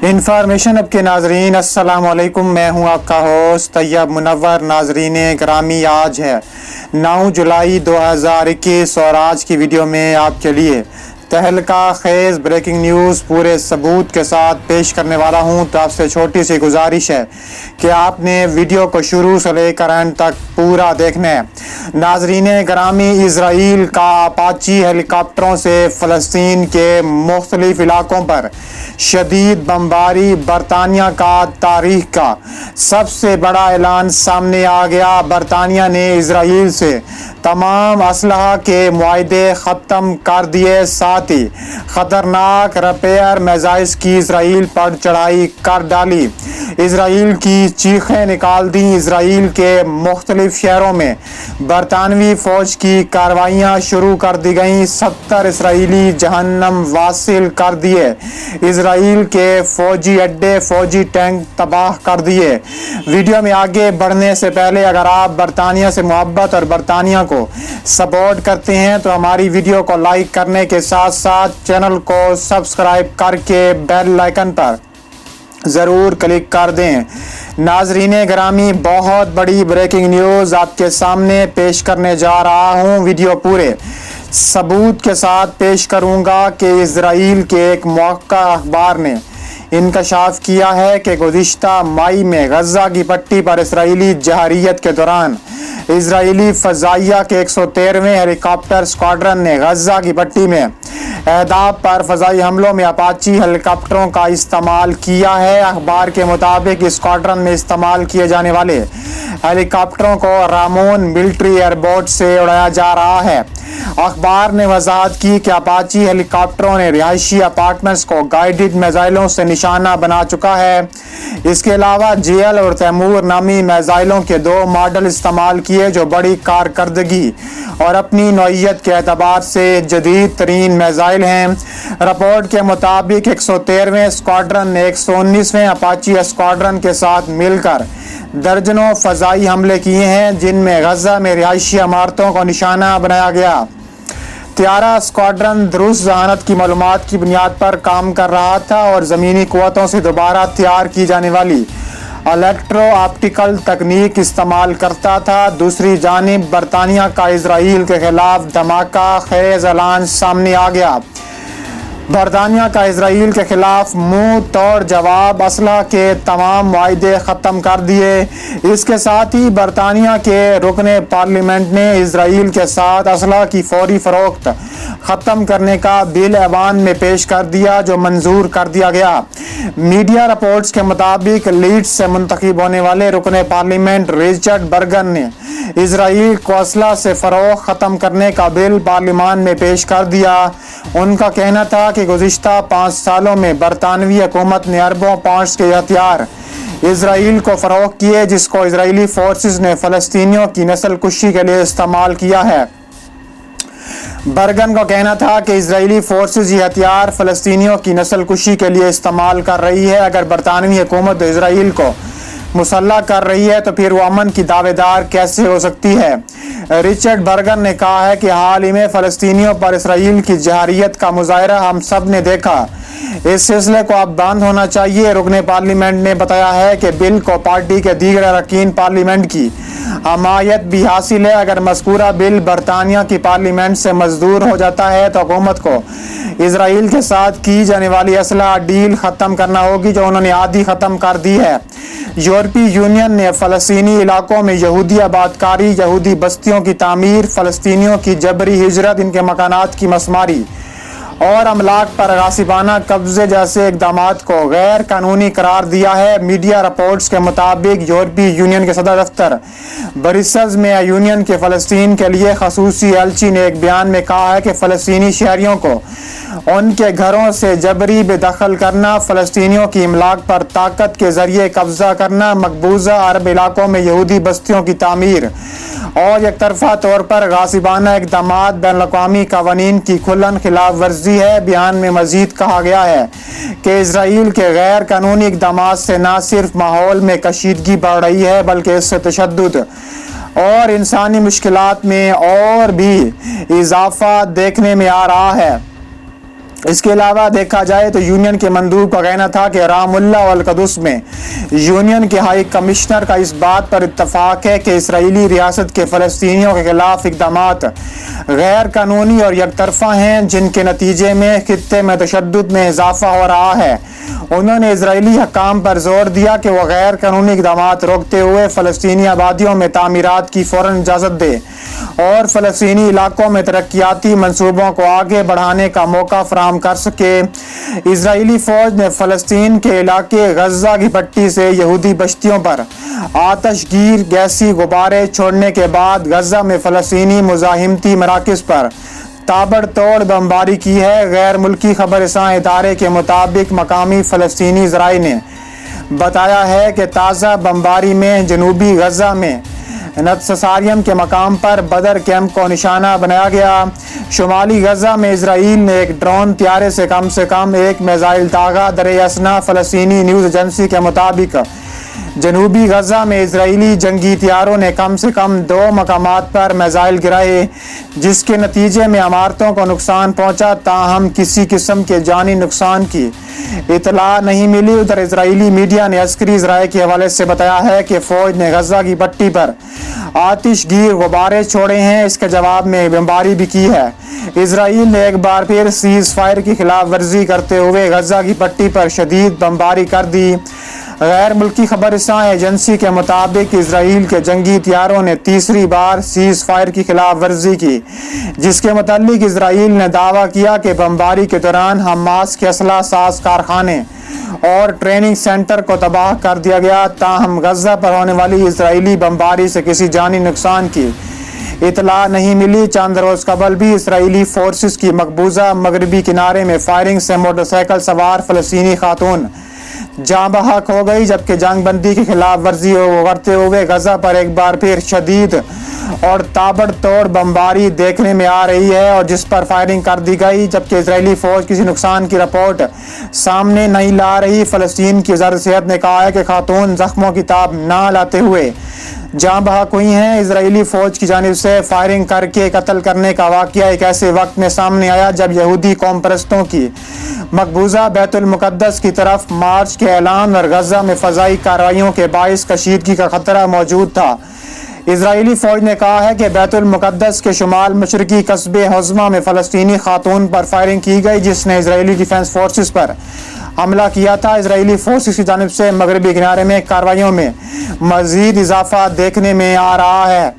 Information اب کے ناظرین السلام علیکم، میں ہوں آپ کا ہوسٹ طیب منور۔ ناظرین گرامی، آج ہے 9 جولائی 2021 اور آج کی ویڈیو میں آپ کے لیے تہلکہ خیز بریکنگ نیوز پورے ثبوت کے ساتھ پیش کرنے والا ہوں۔ تو آپ سے چھوٹی سی گزارش ہے کہ آپ نے ویڈیو کو شروع سے لے کر اینڈ تک پورا دیکھنا ہے۔ ناظرین گرامی، اسرائیل کا اپاچی ہیلی کاپٹروں سے فلسطین کے مختلف علاقوں پر شدید بمباری، برطانیہ کا تاریخ کا سب سے بڑا اعلان سامنے آ گیا۔ برطانیہ نے اسرائیل سے تمام اسلحہ کے معاہدے ختم کر دیے، ساتھ ہی خطرناک ریپئر میزائلز کی اسرائیل پر چڑھائی کر ڈالی۔ اسرائیل کی چیخیں نکال دیں۔ اسرائیل کے مختلف شہروں میں برطانوی فوج کی کارروائیاں شروع کر دی گئیں۔ 70 اسرائیلی جہنم واصل کر دیے۔ اسرائیل کے فوجی اڈے، فوجی ٹینک تباہ کر دیے۔ ویڈیو میں آگے بڑھنے سے پہلے اگر آپ برطانیہ سے محبت اور برطانیہ کو سپورٹ کرتے ہیں تو ہماری ویڈیو کو لائک کرنے کے ساتھ ساتھ چینل کو سبسکرائب کر کے بیل آئیکن پر ضرور کلک کر دیں۔ ناظرین گرامی، بہت بڑی بریکنگ نیوز آپ کے سامنے پیش کرنے جا رہا ہوں۔ ویڈیو پورے ثبوت کے ساتھ پیش کروں گا کہ اسرائیل کے ایک موقع اخبار نے انکشاف کیا ہے کہ گزشتہ مئی میں غزہ کی پٹی پر اسرائیلی جارحیت کے دوران اسرائیلی فضائیہ کے 113ویں ہیلی کاپٹر اسکواڈرن نے غزہ کی پٹی میں اہداف پر فضائی حملوں میں اپاچی ہیلی کاپٹروں کا استعمال کیا ہے۔ اخبار کے مطابق اسکواڈرن میں استعمال کیے جانے والے ہیلی کاپٹروں کو رامون ملٹری ایئرپورٹ سے اڑایا جا رہا ہے۔ اخبار نے وضاحت کی کہ اپاچی ہیلی کاپٹروں نے رہائشی اپارٹمنٹس کو گائیڈڈ میزائلوں سے نشانہ بنا چکا ہے۔ اس کے علاوہ جیل اور تیمور نامی میزائلوں کے 2 ماڈل استعمال کیے جو بڑی کارکردگی اور اپنی نوعیت کے اعتبار سے جدید ترین میزائل ہیں۔ رپورٹ کے مطابق 113ویں اسکواڈرن نے 119ویں اپاچی اسکواڈرن کے ساتھ مل کر درجنوں فضائی حملے کیے ہیں، جن میں غزہ میں رہائشی عمارتوں کو نشانہ بنایا گیا۔ طیارہ اسکواڈرن درست ذہانت کی معلومات کی بنیاد پر کام کر رہا تھا اور زمینی قوتوں سے دوبارہ تیار کی جانے والی الیکٹرو آپٹیکل تکنیک استعمال کرتا تھا۔ دوسری جانب برطانیہ کا اسرائیل کے خلاف دھماکہ خیز اعلان سامنے آ گیا۔ برطانیہ کا اسرائیل کے خلاف منہ توڑ جواب، اسلحہ کے تمام معاہدے ختم کر دیے۔ اس کے ساتھ ہی برطانیہ کے رکن پارلیمنٹ نے اسرائیل کے ساتھ اسلحہ کی فوری فروخت ختم کرنے کا بل ایوان میں پیش کر دیا، جو منظور کر دیا گیا۔ میڈیا رپورٹس کے مطابق لیڈز سے منتخب ہونے والے رکن پارلیمنٹ رچرڈ برگن نے اسرائیل کو اسلحہ سے فروخت ختم کرنے کا بل پارلیمان میں پیش کر دیا۔ ان کا کہنا تھا کہ گزشتہ 5 سالوں میں برطانوی حکومت نے اربوں پاؤنڈز کے ہتھیار اسرائیل کو فروخت کیے، جس کو اسرائیلی فورسز نے فلسطینیوں کی نسل کشی کے لیے استعمال کیا ہے۔ برگن کا کہنا تھا کہ اسرائیلی فورسز یہ ہتھیار فلسطینیوں کی نسل کشی کے لیے استعمال کر رہی ہے۔ اگر برطانوی حکومت اسرائیل کو مسلح کر رہی ہے تو پھر وہ امن کی دعوے دار کیسے ہو سکتی ہے؟ رچرڈ برگن نے کہا ہے کہ حال ہی میں فلسطینیوں پر اسرائیل کی جارحیت کا مظاہرہ ہم سب نے دیکھا۔ اس سلسلے کو اب بند ہونا چاہیے۔ رکن پارلیمنٹ نے بتایا ہے کہ بل کو پارٹی کے دیگر اراکین پارلیمنٹ کی حمایت بھی حاصل ہے۔ اگر مذکورہ بل برطانیہ کی پارلیمنٹ سے منظور ہو جاتا ہے تو حکومت کو اسرائیل کے ساتھ کی جانے والی اسلحہ ڈیل ختم کرنا ہوگی، جو انہوں نے آدھی ختم کر دی ہے۔ یورپی یونین نے فلسطینی علاقوں میں یہودی آباد کاری، یہودی بستیوں کی تعمیر، فلسطینیوں کی جبری ہجرت، ان کے مکانات کی مسماری اور املاک پر غاصبانہ قبضے جیسے اقدامات کو غیر قانونی قرار دیا ہے۔ میڈیا رپورٹس کے مطابق یورپی یونین کے صدر دفتر برسلز میں یونین کے فلسطین کے لیے خصوصی ایلچی نے ایک بیان میں کہا ہے کہ فلسطینی شہریوں کو ان کے گھروں سے جبری بے دخل کرنا، فلسطینیوں کی املاک پر طاقت کے ذریعے قبضہ کرنا، مقبوضہ عرب علاقوں میں یہودی بستیوں کی تعمیر اور یک طرفہ طور پر غاصبانہ اقدامات بین الاقوامی قوانین کی کھلن خلاف ورزی ہے۔ بیان میں مزید کہا گیا ہے کہ اسرائیل کے غیر قانونی اقدامات سے نہ صرف ماحول میں کشیدگی بڑھ رہی ہے بلکہ اس سے تشدد اور انسانی مشکلات میں اور بھی اضافہ دیکھنے میں آ رہا ہے۔ اس کے علاوہ دیکھا جائے تو یونین کے مندوب کا کہنا تھا کہ رام اللہ القدس میں یونین کے ہائی کمشنر کا اس بات پر اتفاق ہے کہ اسرائیلی ریاست کے فلسطینیوں کے خلاف اقدامات غیر قانونی اور یک طرفہ ہیں، جن کے نتیجے میں خطے میں تشدد میں اضافہ ہو رہا ہے۔ انہوں نے اسرائیلی حکام پر زور دیا کہ وہ غیر قانونی اقدامات روکتے ہوئے فلسطینی آبادیوں میں تعمیرات کی فوراً اجازت دے اور فلسطینی علاقوں میں ترقیاتی منصوبوں کو آگے بڑھانے کا موقع فراہم کر سکے۔ اسرائیلی فوج نے فلسطین کے علاقے غزہ کی پٹی سے یہودی بستیوں پر آتش گیر گیسی غبارے چھوڑنے کے بعد غزہ میں فلسطینی مزاحمتی مراکز پر تابڑ توڑ بمباری کی ہے۔ غیر ملکی خبر رساں ادارے کے مطابق مقامی فلسطینی ذرائع نے بتایا ہے کہ تازہ بمباری میں جنوبی غزہ میں نتساریم کے مقام پر بدر کیمپ کو نشانہ بنایا گیا۔ شمالی غزہ میں اسرائیل نے ایک ڈرون طیارے سے کم ایک میزائل داغا۔ درِ اثنا فلسطینی نیوز ایجنسی کے مطابق جنوبی غزہ میں اسرائیلی جنگی طیاروں نے کم سے کم 2 مقامات پر میزائل گرائے، جس کے نتیجے میں عمارتوں کو نقصان پہنچا، تاہم کسی قسم کے جانی نقصان کی اطلاع نہیں ملی۔ ادھر اسرائیلی میڈیا نے عسکری ذرائع کے حوالے سے بتایا ہے کہ فوج نے غزہ کی پٹی پر آتش گیر غبارے چھوڑے ہیں، اس کے جواب میں بمباری بھی کی ہے۔ اسرائیل نے ایک بار پھر سیز فائر کی خلاف ورزی کرتے ہوئے غزہ کی پٹی پر شدید بمباری کر دی۔ غیر ملکی خبر رساں ایجنسی کے مطابق اسرائیل کے جنگی طیاروں نے تیسری بار سیز فائر کی خلاف ورزی کی، جس کے متعلق اسرائیل نے دعویٰ کیا کہ بمباری کے دوران حماس کے اسلحہ ساز کارخانے اور ٹریننگ سینٹر کو تباہ کر دیا گیا، تاہم غزہ پر ہونے والی اسرائیلی بمباری سے کسی جانی نقصان کی اطلاع نہیں ملی۔ چند روز قبل بھی اسرائیلی فورسز کی مقبوضہ مغربی کنارے میں فائرنگ سے موٹر سائیکل سوار فلسطینی خاتون جاں بحق ہو گئی، جبکہ جنگ بندی کی خلاف ورزی کرتے ہوئے غزہ پر ایک بار پھر شدید اور تابڑ توڑ بمباری دیکھنے میں آ رہی ہے اور جس پر فائرنگ کر دی گئی، جبکہ اسرائیلی فوج کسی نقصان کی رپورٹ سامنے نہیں لا رہی۔ فلسطین کی وزارت صحت نے کہا ہے کہ خاتون زخموں کی تاب نہ لاتے ہوئے جاں بحق ہوئی ہیں۔ اسرائیلی فوج کی جانب سے فائرنگ کر کے قتل کرنے کا واقعہ ایک ایسے وقت میں سامنے آیا جب یہودی قوم پرستوں کی مقبوضہ بیت المقدس کی طرف مارچ کے اعلان اور غزہ میں فضائی کارروائیوں کے باعث کشیدگی کا خطرہ موجود تھا۔ اسرائیلی فوج نے کہا ہے کہ بیت المقدس کے شمال مشرقی قصبے حزمہ میں فلسطینی خاتون پر فائرنگ کی گئی، جس نے اسرائیلی ڈیفنس فورسز پر حملہ کیا تھا۔ اسرائیلی فورسز کی جانب سے مغربی کنارے میں کارروائیوں میں مزید اضافہ دیکھنے میں آ رہا ہے۔